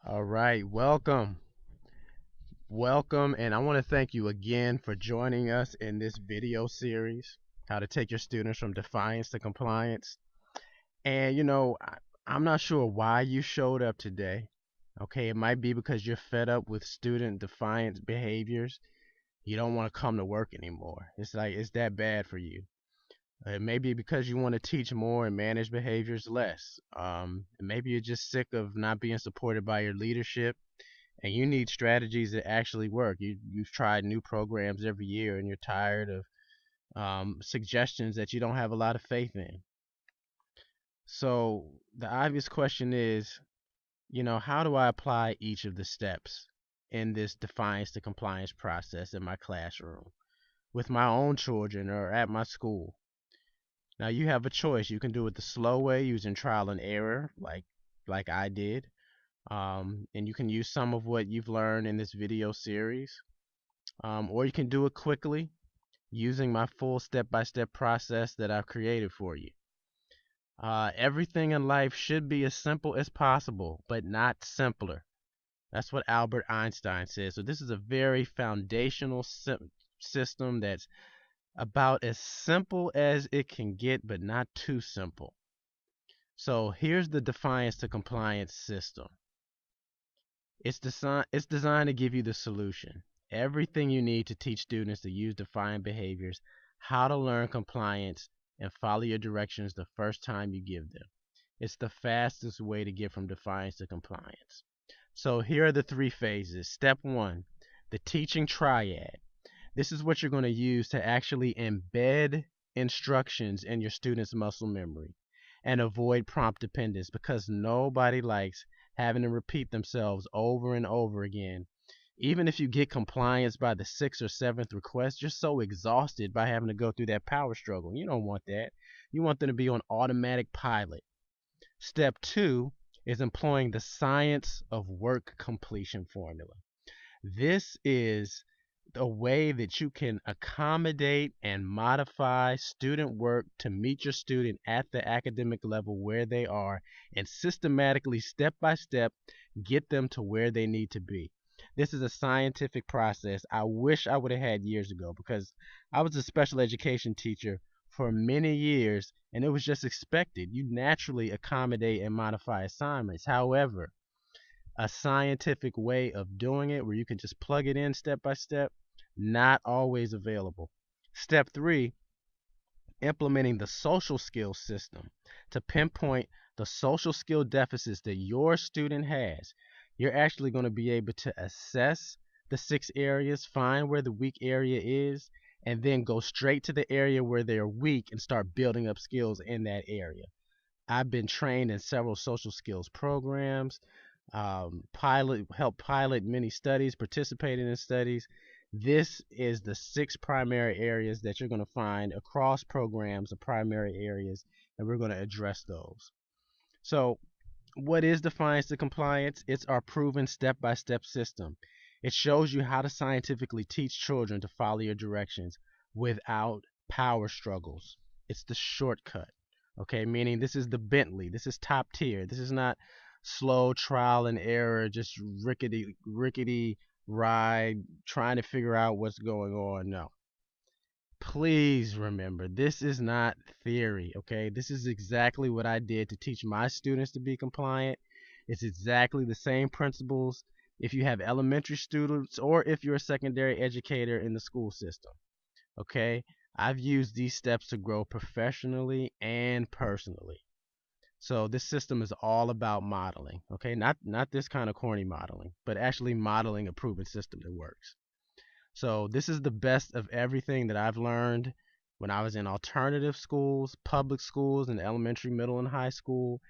All right, welcome. Welcome, and I want to thank you again for joining us in this video series, How to Take Your Students from Defiance to Compliance. And I'm not sure why you showed up today. Okay, it might be because you're fed up with student defiance behaviors. You don't want to come to work anymore. It's that bad for you. It may be because you want to teach more and manage behaviors less. Maybe you're just sick of not being supported by your leadership and you need strategies that actually work. You've tried new programs every year, and you're tired of suggestions that you don't have a lot of faith in. So the obvious question is, how do I apply each of the steps in this defiance to compliance process in my classroom, with my own children, or at my school? Now you have a choice. You can do it the slow way using trial and error, like I did. And you can use some of what you've learned in this video series. Or you can do it quickly using my full step-by-step process that I've created for you. Everything in life should be as simple as possible, but not simpler. That's what Albert Einstein says. So this is a very foundational system that's about as simple as it can get, but not too simple. So here's the defiance to compliance system. It's designed to give you the solution. Everything you need to teach students to use defiant behaviors, how to learn compliance, and follow your directions the first time you give them. It's the fastest way to get from defiance to compliance. So here are the three phases. Step one, the teaching triad. This is what you're going to use to actually embed instructions in your students' muscle memory and avoid prompt dependence, because nobody likes having to repeat themselves over and over again. Even if you get compliance by the sixth or seventh request, you're so exhausted by having to go through that power struggle. You don't want that. You want them to be on automatic pilot. Step two is employing the science of work completion formula. This is a way that you can accommodate and modify student work to meet your student at the academic level where they are, and systematically, step by step, get them to where they need to be. This is a scientific process I wish I would have had years ago, because I was a special education teacher for many years, and it was just expected. You naturally accommodate and modify assignments. However, a scientific way of doing it where you can just plug it in step by step, not always available. Step three, implementing the social skills system to pinpoint the social skill deficits that your student has. You're actually going to be able to assess the 6 areas, find where the weak area is, and then go straight to the area where they're weak and start building up skills in that area. I've been trained in several social skills programs, help pilot many studies, participated in studies. This is the 6 primary areas that you're going to find across programs of primary areas, and we're going to address those. So, what is Defiance to Compliance? It's our proven step-by-step system. It shows you how to scientifically teach children to follow your directions without power struggles. It's the shortcut. Okay, meaning this is the Bentley. This is top tier. This is not slow trial and error, just rickety ride trying to figure out what's going on. No. Please remember, this is not theory, okay? This is exactly what I did to teach my students to be compliant. It's exactly the same principles if you have elementary students or if you're a secondary educator in the school system, okay? I've used these steps to grow professionally and personally. So this system is all about modeling, okay? Not this kind of corny modeling, but actually modeling a proven system that works. So this is the best of everything that I've learned when I was in alternative schools, public schools in elementary, middle, and high school,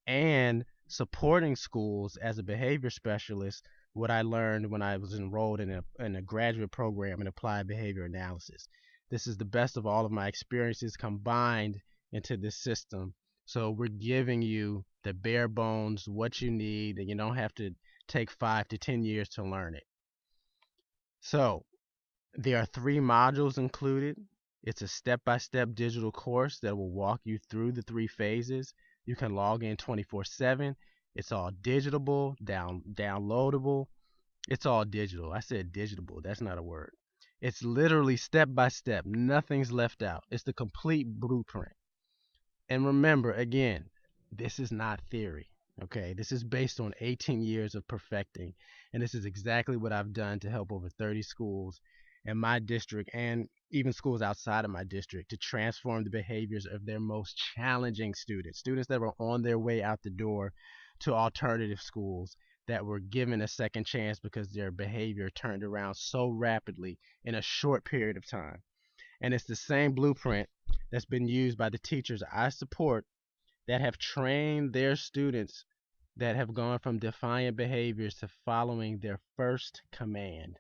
and supporting schools as a behavior specialist, what I learned when I was enrolled in a graduate program in applied behavior analysis. This is the best of all of my experiences combined into this system. So we're giving you the bare bones, what you need, and you don't have to take 5 to 10 years to learn it. So there are 3 modules included. It's a step-by-step digital course that will walk you through the 3 phases. You can log in 24/7. It's all digitable, downloadable. It's all digital. I said digitable. That's not a word. It's literally step by step. Nothing's left out. It's the complete blueprint. And remember, again, this is not theory. Okay, this is based on 18 years of perfecting, and this is exactly what I've done to help over 30 schools in my district and even schools outside of my district to transform the behaviors of their most challenging students, students that were on their way out the door to alternative schools that were given a second chance because their behavior turned around so rapidly in a short period of time. And it's the same blueprint that's been used by the teachers I support that have trained their students that have gone from defiant behaviors to following their first command.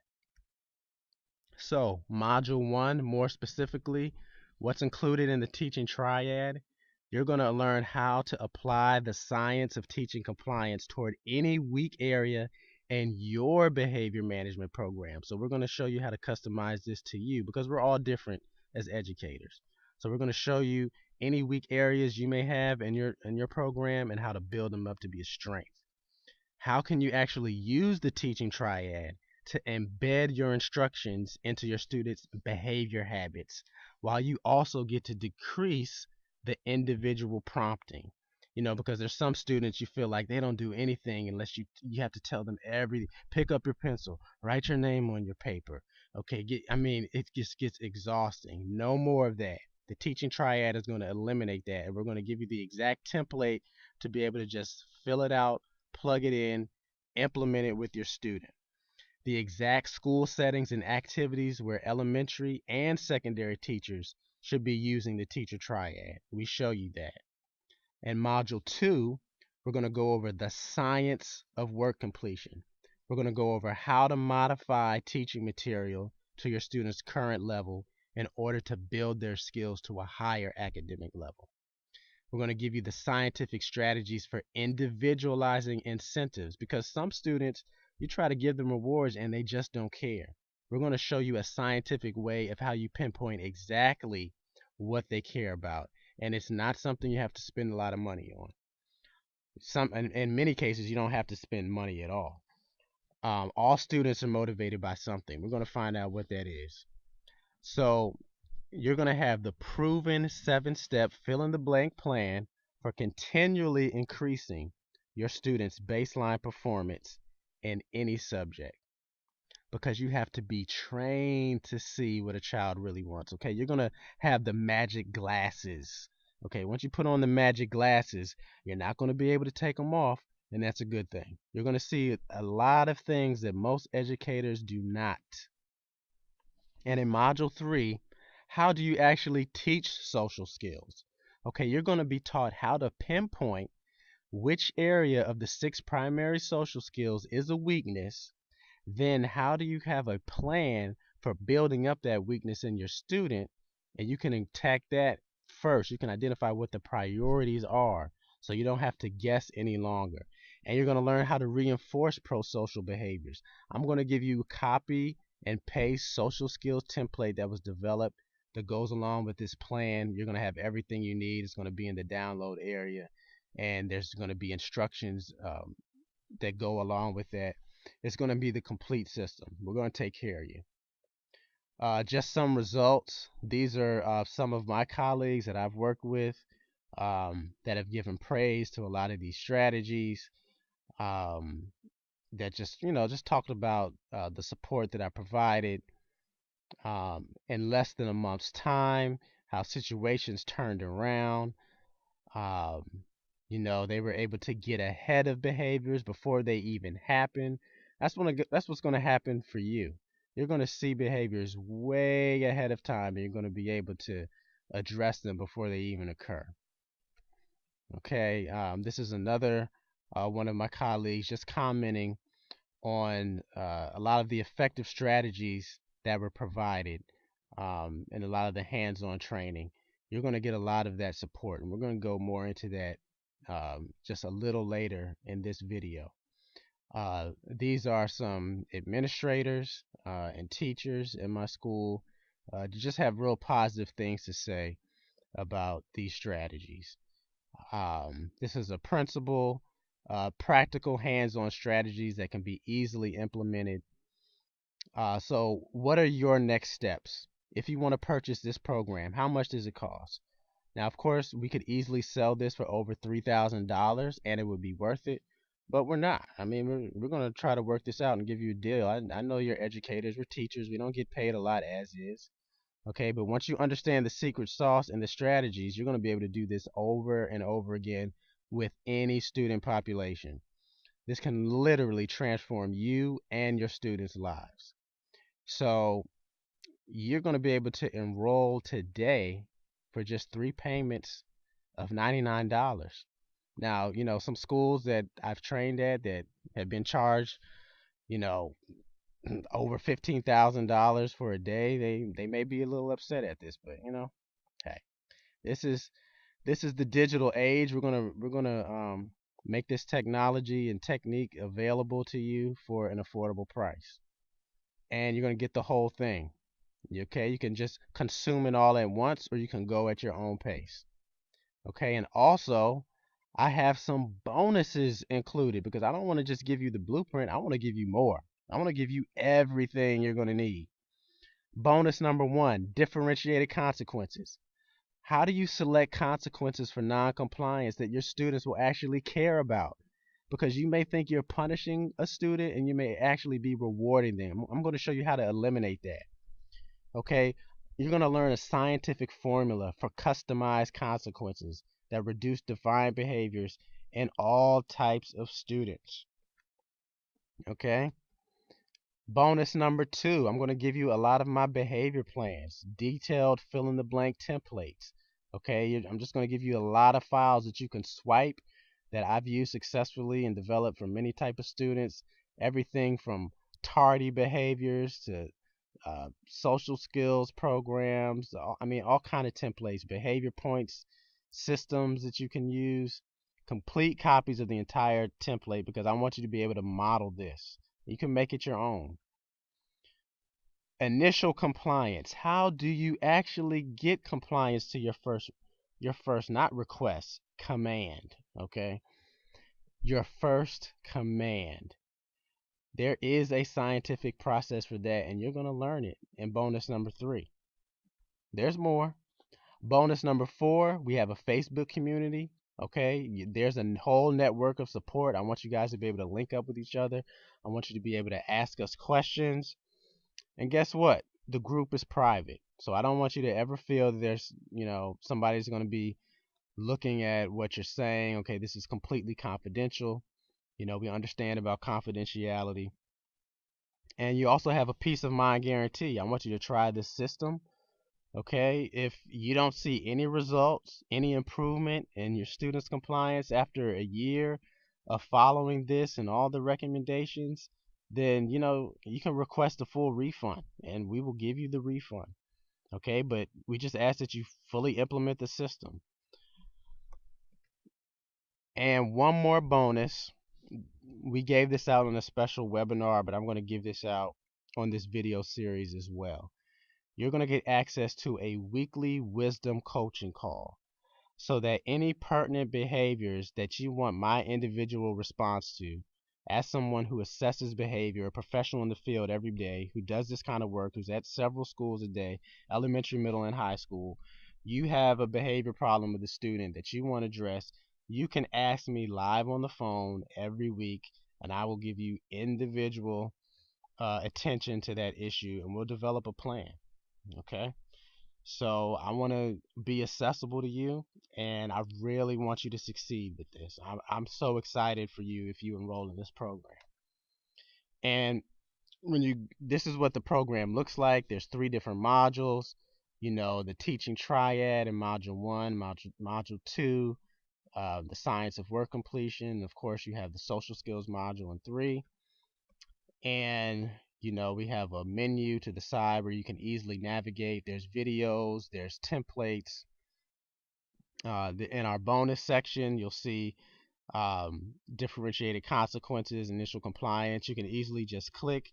So, Module 1, more specifically, what's included in the teaching triad? You're going to learn how to apply the science of teaching compliance toward any weak area in your behavior management program. So, we're going to show you how to customize this to you because we're all different as educators. So, we're going to show you any weak areas you may have in your program and how to build them up to be a strength. How can you actually use the teaching triad to embed your instructions into your students' behavior habits while you also get to decrease the individual prompting? Because there's some students you feel like they don't do anything unless you have to tell them everything. Pick up your pencil, write your name on your paper. Okay, it just gets exhausting. No more of that. The teaching triad is going to eliminate that, and we're going to give you the exact template to be able to just fill it out, plug it in, implement it with your student. The exact school settings and activities where elementary and secondary teachers should be using the teacher triad. We show you that. In Module 2, we're going to go over the science of work completion. We're going to go over how to modify teaching material to your students' current level in order to build their skills to a higher academic level. We're going to give you the scientific strategies for individualizing incentives because some students, you try to give them rewards and they just don't care. We're going to show you a scientific way of how you pinpoint exactly what they care about. And it's not something you have to spend a lot of money on. In many cases, you don't have to spend money at all. All students are motivated by something. We're going to find out what that is. So you're going to have the proven 7-step fill in the blank plan for continually increasing your students' baseline performance in any subject because you have to be trained to see what a child really wants. Okay, you're going to have the magic glasses. Okay, once you put on the magic glasses, you're not going to be able to take them off, and that's a good thing. You're going to see a lot of things that most educators do not. And in Module 3, how do you actually teach social skills? Okay, you're going to be taught how to pinpoint which area of the 6 primary social skills is a weakness. Then how do you have a plan for building up that weakness in your student? And you can attack that first. You can identify what the priorities are so you don't have to guess any longer. And you're going to learn how to reinforce pro-social behaviors. I'm going to give you a copy and paste social skills template that was developed that goes along with this plan. You're going to have everything you need. It's going to be in the download area, and there's going to be instructions that go along with that. It's going to be the complete system. We're going to take care of you. Just some results. These are some of my colleagues that I've worked with that have given praise to a lot of these strategies. That just talked about the support that I provided in less than a month's time, how situations turned around. Um, they were able to get ahead of behaviors before they even happen. That's what's going to happen for you. You're going to see behaviors way ahead of time, and you're going to be able to address them before they even occur. Okay, this is another one of my colleagues just commenting on a lot of the effective strategies that were provided and a lot of the hands-on training. You're going to get a lot of that support, and we're going to go more into that just a little later in this video. These are some administrators and teachers in my school to just have real positive things to say about these strategies. This is a principal practical hands-on strategies that can be easily implemented. So what are your next steps? If you want to purchase this program, how much does it cost? Now, of course, we could easily sell this for over $3,000 and it would be worth it, but we're not. I mean, we're going to try to work this out and give you a deal. I know you're educators, we're teachers, we don't get paid a lot as is. Okay, but once you understand the secret sauce and the strategies, you're going to be able to do this over and over again with any student population. This can literally transform you and your students' lives. So you're going to be able to enroll today for just 3 payments of $99. Now, some schools that I've trained at that have been charged, you know, over $15,000 for a day, they may be a little upset at this, but hey, this is this is the digital age. We're gonna make this technology and technique available to you for an affordable price, and you're gonna get the whole thing. Okay, you can just consume it all at once, or you can go at your own pace. Okay, and also I have some bonuses included because I don't want to just give you the blueprint. I want to give you more. I want to give you everything you're going to need. Bonus number one, differentiated consequences. How do you select consequences for noncompliance that your students will actually care about? Because you may think you're punishing a student and you may actually be rewarding them. I'm going to show you how to eliminate that. Okay? You're going to learn a scientific formula for customized consequences that reduce defiant behaviors in all types of students. Okay? Bonus number two, I'm going to give you a lot of my behavior plans, detailed fill in the blank templates. Okay, I'm just going to give you a lot of files that you can swipe that I've used successfully and developed for many type of students. Everything from tardy behaviors to social skills programs. I mean, all kind of templates, behavior points, systems that you can use. Complete copies of the entire template because I want you to be able to model this. You can make it your own. Initial compliance. How do you actually get compliance to your first not request, command, okay? Your first command. There is a scientific process for that and you're going to learn it in bonus number 3. There's more. Bonus number 4, we have a Facebook community. Okay, there's a whole network of support. I want you guys to be able to link up with each other. I want you to be able to ask us questions. And guess what? The group is private. So I don't want you to ever feel that there's, somebody's going to be looking at what you're saying. Okay, this is completely confidential. We understand about confidentiality. And you also have a peace of mind guarantee. I want you to try this system. Okay, if you don't see any results, any improvement in your students' compliance after a year of following this and all the recommendations, then you can request a full refund and we will give you the refund. Okay, but we just ask that you fully implement the system. And one more bonus, we gave this out on a special webinar, but I'm going to give this out on this video series as well. You're going to get access to a weekly wisdom coaching call so that any pertinent behaviors that you want my individual response to, as someone who assesses behavior, a professional in the field every day, who does this kind of work, who's at several schools a day, elementary, middle, and high school, you have a behavior problem with a student that you want addressed, you can ask me live on the phone every week, and I will give you individual attention to that issue, and we'll develop a plan. Okay? So I want to be accessible to you, and I really want you to succeed with this. I'm so excited for you if you enroll in this program. And this is what the program looks like. There's 3 different modules. The teaching triad in module 1, module 2, the science of work completion. Of course, you have the social skills module in 3. And we have a menu to the side where you can easily navigate. There's videos, there's templates. In our bonus section, you'll see differentiated consequences, initial compliance. You can easily just click,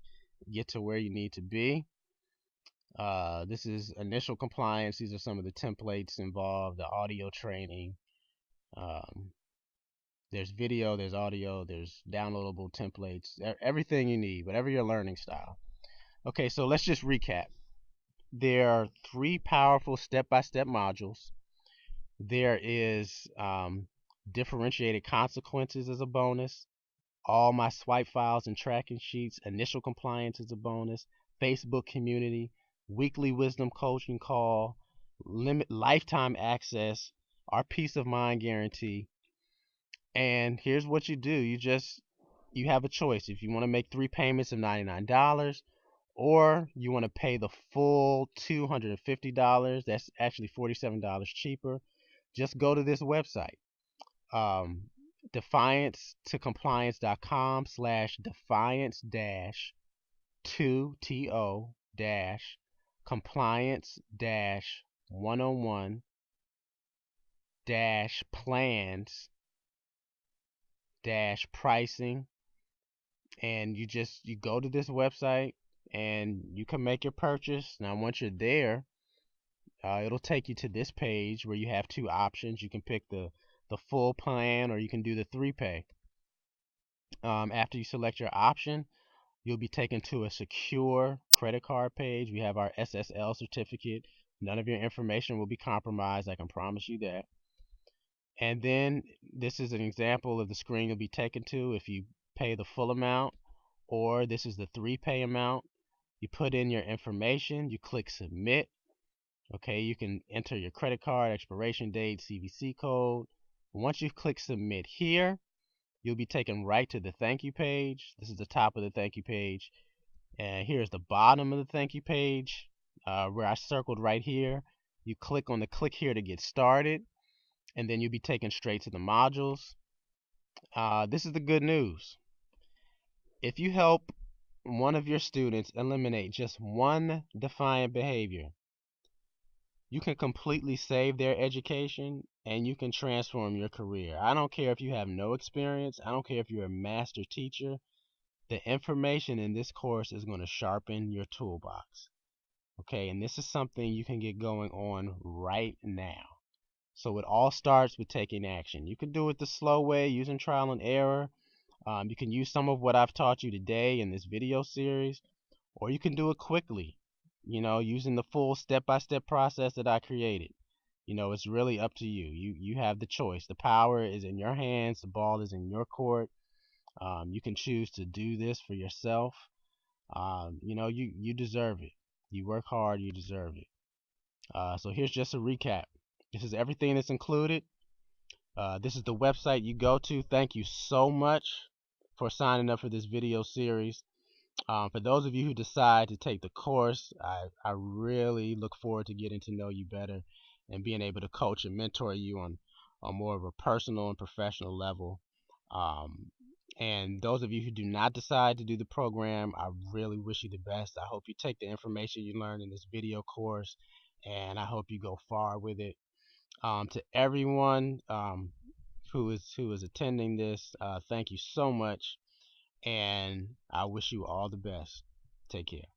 get to where you need to be. This is initial compliance. These are some of the templates involved, the audio training, There's video, there's audio, there's downloadable templates, everything you need, whatever your learning style. Okay, so let's just recap. There are 3 powerful step-by-step modules. There is differentiated consequences as a bonus. All my swipe files and tracking sheets. Initial compliance is a bonus. Facebook community. Weekly wisdom coaching call. Lifetime access. Our peace of mind guarantee. And here's what you do. You have a choice. If you want to make 3 payments of $99, or you want to pay the full $250, that's actually $47 cheaper. Just go to this website, defiance-to-compliance.com/defiance dash 2to dash compliance dash 101 dash plans dash pricing. And you go to this website and you can make your purchase. Now once you're there, it'll take you to this page where you have 2 options. You can pick the full plan, or you can do the 3 pay. After you select your option, you'll be taken to a secure credit card page. We have our SSL certificate. None of your information will be compromised, I can promise you that. And then this is an example of the screen you'll be taken to if you pay the full amount, or this is the 3 pay amount. You put in your information, you click submit. Okay, you can enter your credit card, expiration date, CVC code. Once you click submit here, you'll be taken right to the thank you page. This is the top of the thank you page. And here's the bottom of the thank you page, where I circled right here. You click on the click here to get started, and then you'll be taken straight to the modules. This is the good news. If you help one of your students eliminate just one defiant behavior, you can completely save their education, and you can transform your career. I don't care if you have no experience. I don't care if you're a master teacher. The information in this course is going to sharpen your toolbox. Okay, and this is something you can get going on right now. So it all starts with taking action. You can do it the slow way, using trial and error. You can use some of what I've taught you today in this video series, or you can do it quickly, using the full step-by-step process that I created. It's really up to you. You have the choice. The power is in your hands. The ball is in your court. You can choose to do this for yourself. You deserve it. You work hard, you deserve it. So here's just a recap. This is everything that's included. This is the website you go to. Thank you so much for signing up for this video series. For those of you who decide to take the course, I really look forward to getting to know you better and being able to coach and mentor you on more of a personal and professional level. And those of you who do not decide to do the program, I really wish you the best. I hope you take the information you learned in this video course, and I hope you go far with it. To everyone who is attending this, thank you so much, and I wish you all the best. Take care.